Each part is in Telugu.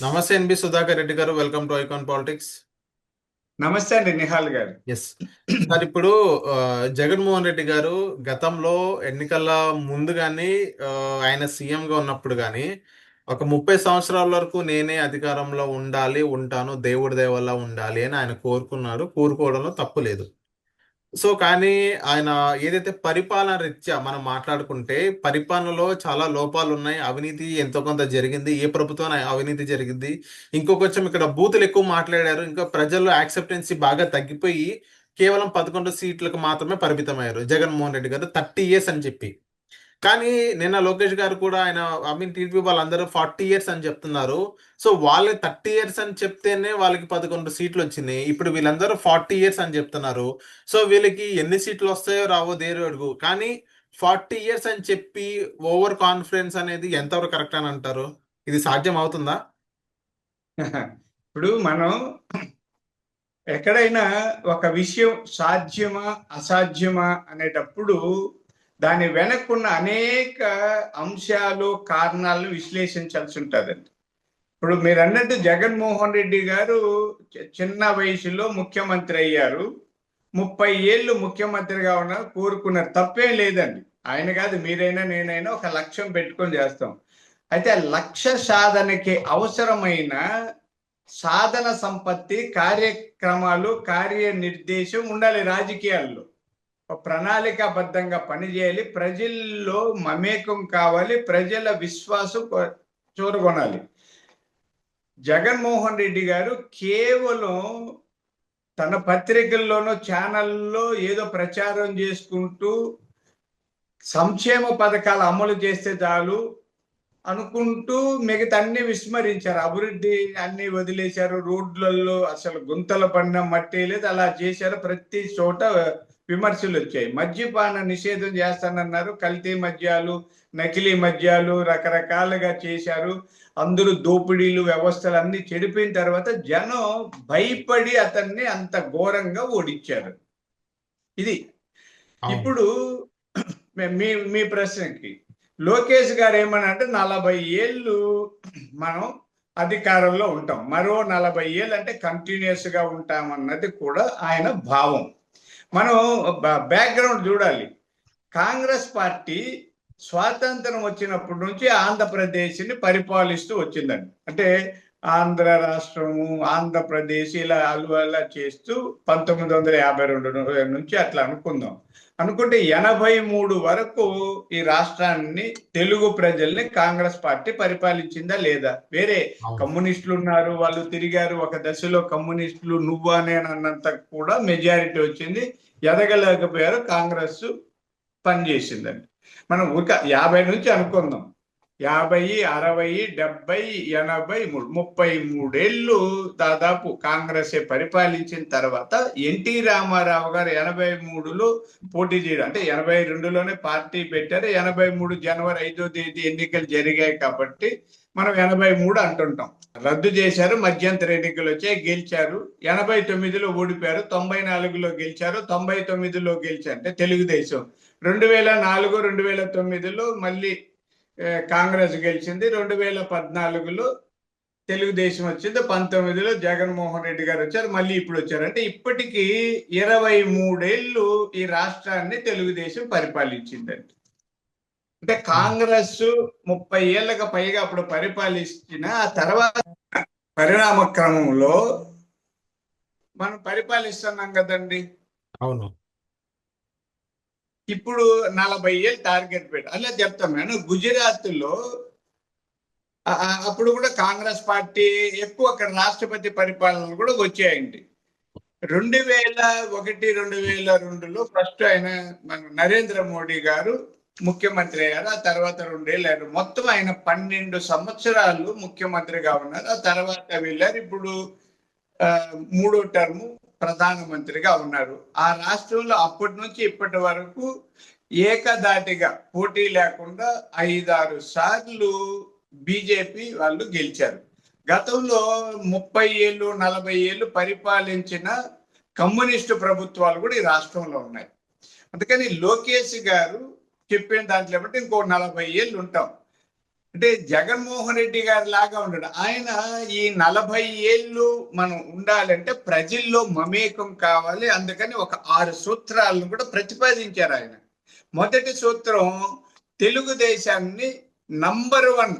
నమస్తే సుధాకర్ రెడ్డి గారు, వెల్కమ్ టు ఐకాన్ పాలిటిక్స్. నమస్తే అండి నిహాల్ గారు. ఎస్ సార్, ఇప్పుడు జగన్మోహన్ రెడ్డి గారు గతంలో ఎన్నికల ముందు కానీ ఆయన సీఎంగా ఉన్నప్పుడు కానీ ఒక 30 సంవత్సరాల వరకు నేనే అధికారంలో ఉండాలి, ఉంటాను, దేవుడి దయ వల్ల ఉండాలి అని ఆయన కోరుకున్నారు. కోరుకోవడంలో తప్పు లేదు. సో కానీ ఆయన ఏదైతే పరిపాలన రీత్యా మనం మాట్లాడుకుంటే పరిపాలనలో చాలా లోపాలు ఉన్నాయి. అవినీతి ఎంతో కొంత జరిగింది. ఏ ప్రభుత్వం అవినీతి జరిగింది. కొంచెం ఇక్కడ బూతులు ఎక్కువ మాట్లాడారు. ఇంకా ప్రజల్లో యాక్సెప్టెన్సీ బాగా తగ్గిపోయి కేవలం 11 సీట్లకు మాత్రమే పరిమితమయ్యారు జగన్మోహన్ రెడ్డి గారు 30 ఇయర్స్ అని చెప్పి. కానీ నిన్న లోకేష్ గారు కూడా ఆయన టీడీపీ వాళ్ళందరూ 40 ఇయర్స్ అని చెప్తున్నారు. సో వాళ్ళే 30 ఇయర్స్ అని చెప్తేనే వాళ్ళకి 11 సీట్లు వచ్చినాయి. ఇప్పుడు వీళ్ళందరూ 40 ఇయర్స్ అని చెప్తున్నారు. సో వీళ్ళకి ఎన్ని సీట్లు వస్తాయో రావో దేరు అడుగు. కానీ 40 ఇయర్స్ అని చెప్పి ఓవర్ కాన్ఫిడెన్స్ అనేది ఎంతవరకు కరెక్ట్ అని అంటారు? ఇది సాధ్యం అవుతుందా? ఇప్పుడు మనం ఎక్కడైనా ఒక విషయం సాధ్యమా అసాధ్యమా అనేటప్పుడు దాని వెనక్కున్న అనేక అంశాలు కారణాలను విశ్లేషించాల్సి ఉంటుందండి. ఇప్పుడు మీరు అన్నట్టు జగన్మోహన్ రెడ్డి గారు చిన్న వయసులో ముఖ్యమంత్రి అయ్యారు. 30 ఏళ్ళు ముఖ్యమంత్రిగా ఉన్నారు. కోరుకున్నారు, తప్పేం లేదండి. ఆయన కాదు, మీరైనా నేనైనా ఒక లక్ష్యం పెట్టుకొని చేస్తాం. అయితే లక్ష్య సాధనకి అవసరమైన సాధన సంపత్తి, కార్యక్రమాలు, కార్యనిర్దేశం ఉండాలి. రాజకీయాల్లో ప్రణాళికాబద్ధంగా పనిచేయాలి. ప్రజల్లో మమేకం కావాలి. ప్రజల విశ్వాసం చూరగొనాలి. జగన్మోహన్ రెడ్డి గారు కేవలం తన పత్రికల్లోనో ఛానల్లో ఏదో ప్రచారం చేసుకుంటూ సంక్షేమ పథకాలు అమలు చేస్తే చాలు అనుకుంటూ మిగతా అన్ని విస్మరించారు. అభివృద్ధి అన్ని వదిలేశారు. రోడ్లలో అసలు గుంతల పడిన మట్టి లేదు, అలా చేశారు. ప్రతి చోట విమర్శలు వచ్చాయి. మద్యపాన నిషేధం చేస్తానన్నారు. కల్తీ మద్యాలు, నకిలీ మద్యాలు రకరకాలుగా చేశారు. అందరూ దోపిడీలు, వ్యవస్థలు అన్ని చెడిపోయిన తర్వాత జనం భయపడి అతన్ని అంత ఘోరంగా ఓడించారు. ఇది ఇప్పుడు మీ మీ ప్రశ్నకి లోకేష్ గారు ఏమనంటే 40 ఏళ్ళు మనం అధికారంలో ఉంటాం, మరో 40 ఏళ్ళు అంటే కంటిన్యూస్ గా ఉంటామన్నది కూడా ఆయన భావం. మనం బ్యాక్గ్రౌండ్ చూడాలి. కాంగ్రెస్ పార్టీ స్వాతంత్రం వచ్చినప్పటి నుంచి ఆంధ్రప్రదేశ్ని పరిపాలిస్తూ వచ్చిందండి. అంటే ఆంధ్ర రాష్ట్రము, ఆంధ్రప్రదేశ్ ఇలా అలా చేస్తూ 1952 నుంచి అట్లా అనుకుందాం. అనుకుంటే 83 వరకు ఈ రాష్ట్రాన్ని, తెలుగు ప్రజల్ని కాంగ్రెస్ పార్టీ పరిపాలించిందా లేదా? వేరే కమ్యూనిస్టులు ఉన్నారు, వాళ్ళు తిరిగారు. ఒక దశలో కమ్యూనిస్టులు నువ్వా నేను అన్నంత కూడా మెజారిటీ వచ్చింది. ఎదగలేకపోయారు. కాంగ్రెస్ పనిచేసిందండి. మనం ఒక 50 నుంచి అనుకుందాం. 50, 60, 70, 83, 33 ఏళ్ళు దాదాపు కాంగ్రెస్ పరిపాలించిన తర్వాత ఎన్టీ రామారావు గారు 83లో పోటీ చేయడం, అంటే 82లోనే పార్టీ పెట్టారు. 83 జనవరి 5వ తేదీ ఎన్నికలు జరిగాయి కాబట్టి మనం 83 అంటుంటాం. రద్దు చేశారు, మధ్యంతర ఎన్నికలు వచ్చాయి, గెలిచారు. 89లో ఓడిపోయారు, 94లో గెలిచారు, 99లో గెలిచారు. అంటే తెలుగుదేశం 2004, 2009లో మళ్ళీ కాంగ్రెస్ గెలిచింది. 2014లో తెలుగుదేశం వచ్చింది. 19లో జగన్మోహన్ రెడ్డి గారు వచ్చారు, మళ్ళీ ఇప్పుడు వచ్చారు. అంటే ఇప్పటికీ 23 ఏళ్ళు ఈ రాష్ట్రాన్ని తెలుగుదేశం పరిపాలించిందండి. అంటే కాంగ్రెస్ 30 ఏళ్ళకి పైగా అప్పుడు పరిపాలించిన ఆ తర్వాత పరిణామ క్రమంలో మనం పరిపాలిస్తున్నాం కదండి. అవును. ఇప్పుడు 40 ఏళ్ళు టార్గెట్ పెట్టి అలా చెప్తాం. నేను గుజరాత్ లో అప్పుడు కూడా కాంగ్రెస్ పార్టీ ఎక్కువ అక్కడ రాష్ట్రపతి పరిపాలనలు కూడా వచ్చాయండి. 2001, 2002లో ఫస్ట్ ఆయన మన నరేంద్ర మోడీ గారు ముఖ్యమంత్రి అయ్యారు. ఆ తర్వాత 2 ఏళ్ళు అయ్యారు. మొత్తం ఆయన 12 సంవత్సరాలు ముఖ్యమంత్రిగా ఉన్నారు. ఆ తర్వాత వెళ్ళారు. ఇప్పుడు 3వ టర్ము ప్రధానమంత్రిగా ఉన్నారు. ఆ రాష్ట్రంలో అప్పటి నుంచి ఇప్పటి వరకు ఏకదాటిగా పోటీ లేకుండా 5-6 సార్లు బీజేపీ వాళ్ళు గెలిచారు. గతంలో 30 ఏళ్ళు, 40 ఏళ్ళు పరిపాలించిన కమ్యూనిస్టు ప్రభుత్వాలు కూడా ఈ రాష్ట్రంలో ఉన్నాయి. అందుకని లోకేష్ గారు చెప్పిన దాంట్లో బట్టి ఇంకో 40 ఏళ్ళు ఉంటాం. అంటే జగన్మోహన్ రెడ్డి గారి లాగా ఉండడు ఆయన. ఈ 40 ఏళ్ళు మనం ఉండాలంటే ప్రజల్లో మమేకం కావాలి. అందుకని ఒక 6 సూత్రాలను కూడా ప్రతిపాదించారు ఆయన. మొదటి సూత్రం తెలుగుదేశాన్ని నంబర్ 1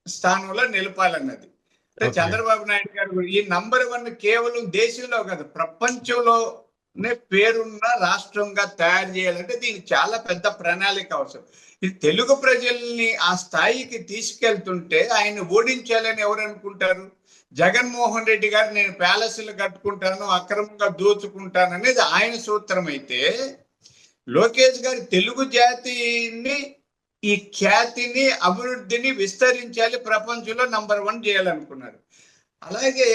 స్థానంలో నిలపాలన్నది. అంటే ఓకే. చంద్రబాబు నాయుడు గారు కూడా ఈ నంబర్ 1 కేవలం దేశంలో కాదు ప్రపంచంలోనే పేరున్న రాష్ట్రంగా తయారు చేయాలంటే దీనికి చాలా పెద్ద ప్రణాళిక అవసరం. ఈ తెలుగు ప్రజల్ని ఆ స్థాయికి తీసుకెళ్తుంటే ఆయన ఓడించాలని ఎవరు అనుకుంటారు? జగన్మోహన్ రెడ్డి గారు నేను ప్యాలెస్లు కట్టుకుంటాను, అక్రమంగా దోచుకుంటాను అనేది ఆయన సూత్రం అయితే, లోకేష్ గారు తెలుగు జాతిని, ఈ ఖ్యాతిని, అభివృద్ధిని విస్తరించాలి, ప్రపంచంలో నంబర్ 1 చేయాలనుకున్నారు. అలాగే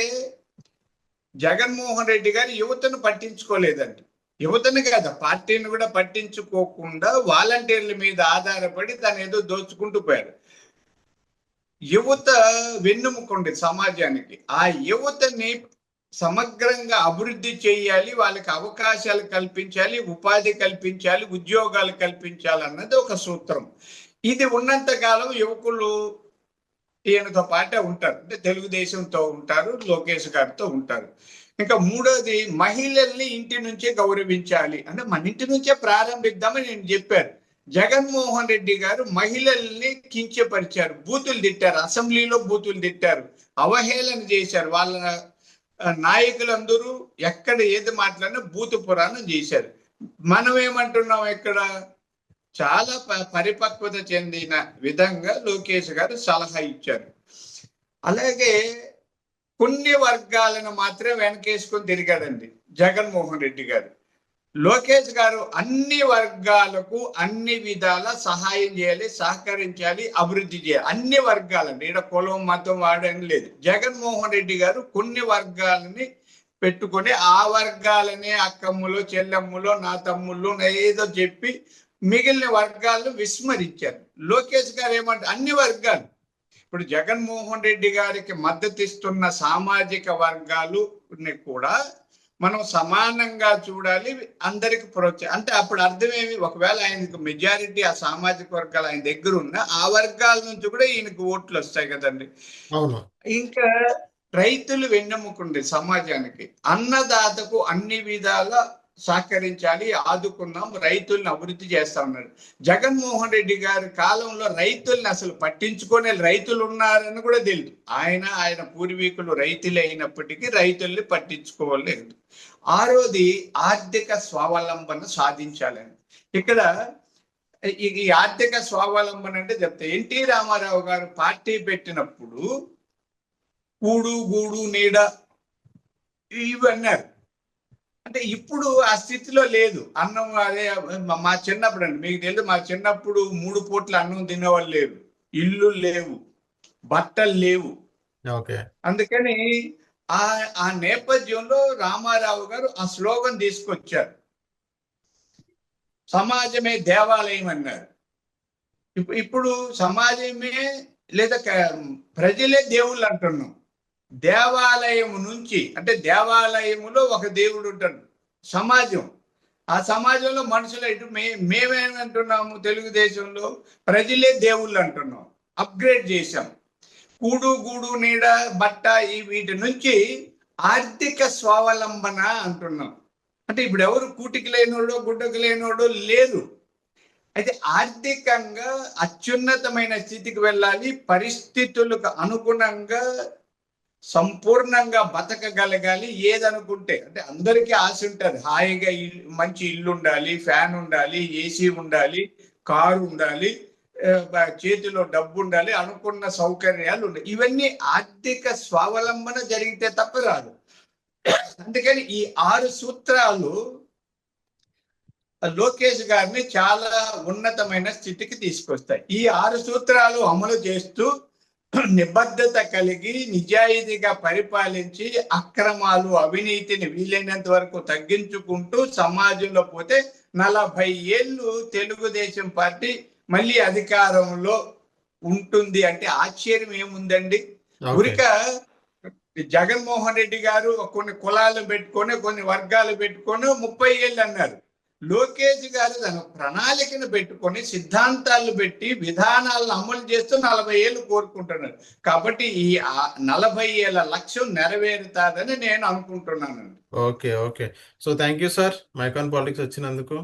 జగన్మోహన్ రెడ్డి గారు యువతను పట్టించుకోలేదండి. యువతను కాదు పార్టీని కూడా పట్టించుకోకుండా వాలంటీర్ల మీద ఆధారపడి తను ఏదో దోచుకుంటూ పోయారు. యువత వెన్నెముకండి సమాజానికి. ఆ యువతని సమగ్రంగా అభివృద్ధి చేయాలి, వాళ్ళకి అవకాశాలు కల్పించాలి, ఉపాధి కల్పించాలి, ఉద్యోగాలు కల్పించాలి అన్నది ఒక సూత్రం. ఇది ఉన్నంత కాలం యువకులు ఈయనతో పాటే ఉంటారు. అంటే తెలుగుదేశంతో ఉంటారు, లోకేష్ గారితో ఉంటారు. ఇంకా మూడోది మహిళల్ని ఇంటి నుంచే గౌరవించాలి. అంటే మన ఇంటి నుంచే ప్రారంభిద్దామని నేను చెప్పారు. జగన్మోహన్ రెడ్డి గారు మహిళల్ని కించపరిచారు, బూతులు తిట్టారు, అసెంబ్లీలో బూతులు తిట్టారు, అవహేళన చేశారు. వాళ్ళ నాయకులందరూ ఎక్కడ ఏది మాట్లాడినా బూతు పురాణం చేశారు. మనం ఏమంటున్నాం ఇక్కడ? చాలా పరిపక్వత చెందిన విధంగా లోకేష్ గారు సలహా ఇచ్చారు. అలాగే కొన్ని వర్గాలను మాత్రం వెనకేసుకొని తిరిగాడండి జగన్మోహన్ రెడ్డి గారు. లోకేష్ గారు అన్ని వర్గాలకు అన్ని విధాల సహాయం చేయాలి, సహకరించాలి, అభివృద్ధి చేయాలి. అన్ని వర్గాలండి, ఇక్కడ కులం మతం వాడని లేదు. జగన్మోహన్ రెడ్డి గారు కొన్ని వర్గాలని పెట్టుకొని ఆ వర్గాలనే అక్కమ్ములు, చెల్లెమ్ములు, నా తమ్ముళ్ళు ఏదో చెప్పి మిగిలిన వర్గాలను విస్మరించారు. లోకేష్ గారు ఏమంటే అన్ని వర్గాలు, ఇప్పుడు జగన్మోహన్ రెడ్డి గారికి మద్దతు ఇస్తున్న సామాజిక వర్గాలు కూడా మనం సమానంగా చూడాలి, అందరికి ప్రోత్సాహం. అంటే అప్పుడు అర్థమేమి? ఒకవేళ ఆయనకు మెజారిటీ ఆ సామాజిక వర్గాలు ఆయన దగ్గర ఉన్న ఆ వర్గాల నుంచి కూడా ఈయనకు ఓట్లు వస్తాయి కదండి. అవును. ఇంకా రైతులు వెన్నెముకండి సమాజానికి. అన్నదాతకు అన్ని విధాల సహకరించాలి, ఆదుకున్నాం, రైతుల్ని అభివృద్ధి చేస్తా ఉన్నారు. జగన్మోహన్ రెడ్డి గారి కాలంలో రైతుల్ని అసలు పట్టించుకునే రైతులు ఉన్నారని కూడా తెలియదు. ఆయన పూర్వీకులు రైతులే అయినప్పటికీ రైతుల్ని పట్టించుకోలేదు. ఆరోది ఆర్థిక స్వావలంబన సాధించాలని. ఇక్కడ ఈ ఆర్థిక స్వావలంబన అంటే చెప్తే ఎన్టీ రామారావు గారు పార్టీ పెట్టినప్పుడు కూడు గూడు నీడ ఇవి అన్నారు. అంటే ఇప్పుడు ఆ స్థితిలో లేదు. అన్నం అదే మా చిన్నప్పుడు అండి, మీకు తెలుసు, మా చిన్నప్పుడు 3 పూట్ల అన్నం తినేవాళ్ళు లేరు, ఇల్లు లేవు, బట్టలు లేవు. ఓకే. అందుకని ఆ ఆ నేపథ్యంలో రామారావు గారు ఆ స్లోగన్ తీసుకొచ్చారు, సమాజమే దేవాలయం అన్నారు. ఇప్పుడు సమాజమే లేదా ప్రజలే దేవుళ్ళు అంటున్నాం. దేవాలయం నుంచి, అంటే దేవాలయములో ఒక దేవుడు ఉంటాడు, సమాజం. ఆ సమాజంలో మనుషులు ఇటు మేమేమంటున్నాము? తెలుగుదేశంలో ప్రజలే దేవుళ్ళు అంటున్నాం, అప్గ్రేడ్ చేశాం. కూడు గూడు నీడ బట్ట ఈ వీటి నుంచి ఆర్థిక స్వావలంబన అంటున్నాం. అంటే ఇప్పుడు ఎవరు కూటికి లేనోడు, గుడ్డకు లేనోడు లేరు. అయితే ఆర్థికంగా అత్యున్నతమైన స్థితికి వెళ్ళాలి, పరిస్థితులకు అనుగుణంగా సంపూర్ణంగా బతకగలగాలి. ఏదనుకుంటే, అంటే అందరికీ ఆశ ఉంటుంది, హాయిగా మంచి ఇల్లు ఉండాలి, ఫ్యాన్ ఉండాలి, ఏసీ ఉండాలి, కారు ఉండాలి, చేతిలో డబ్బు ఉండాలి, అనుకున్న సౌకర్యాలు ఉండాలి. ఇవన్నీ ఆర్థిక స్వావలంబన జరిగితే తప్ప రాదు. అందుకని ఈ 6 సూత్రాలు లోకేష్ గారిని చాలా ఉన్నతమైన స్థితికి తీసుకొస్తాయి. ఈ 6 సూత్రాలు అమలు చేస్తూ నిబద్ధత కలిగి నిజాయితీగా పరిపాలించి అక్రమాలు, అవినీతిని వీలైనంత వరకు తగ్గించుకుంటూ సమాజంలో పోతే 40 ఏళ్ళు తెలుగుదేశం పార్టీ మళ్ళీ అధికారంలో ఉంటుంది అంటే ఆశ్చర్యం ఏముందండి? ఉరిక జగన్మోహన్ రెడ్డి గారు కొన్ని కులాలు పెట్టుకొని, కొన్ని వర్గాలు పెట్టుకొని 30 ఏళ్ళు అన్నారు. లోకేష్ గారు తన ప్రణాళికను పెట్టుకొని సిద్ధాంతాలు పెట్టి విధానాలను అమలు చేస్తూ 40 ఏళ్ళు కోరుకుంటున్నారు. కాబట్టి ఈ 40 ఏళ్ల లక్ష్యం నెరవేరుతాదని నేను అనుకుంటున్నాను. Okay. Okay. So thank you sir మైకాన్ పాలిటిక్స్ వచ్చినందుకు.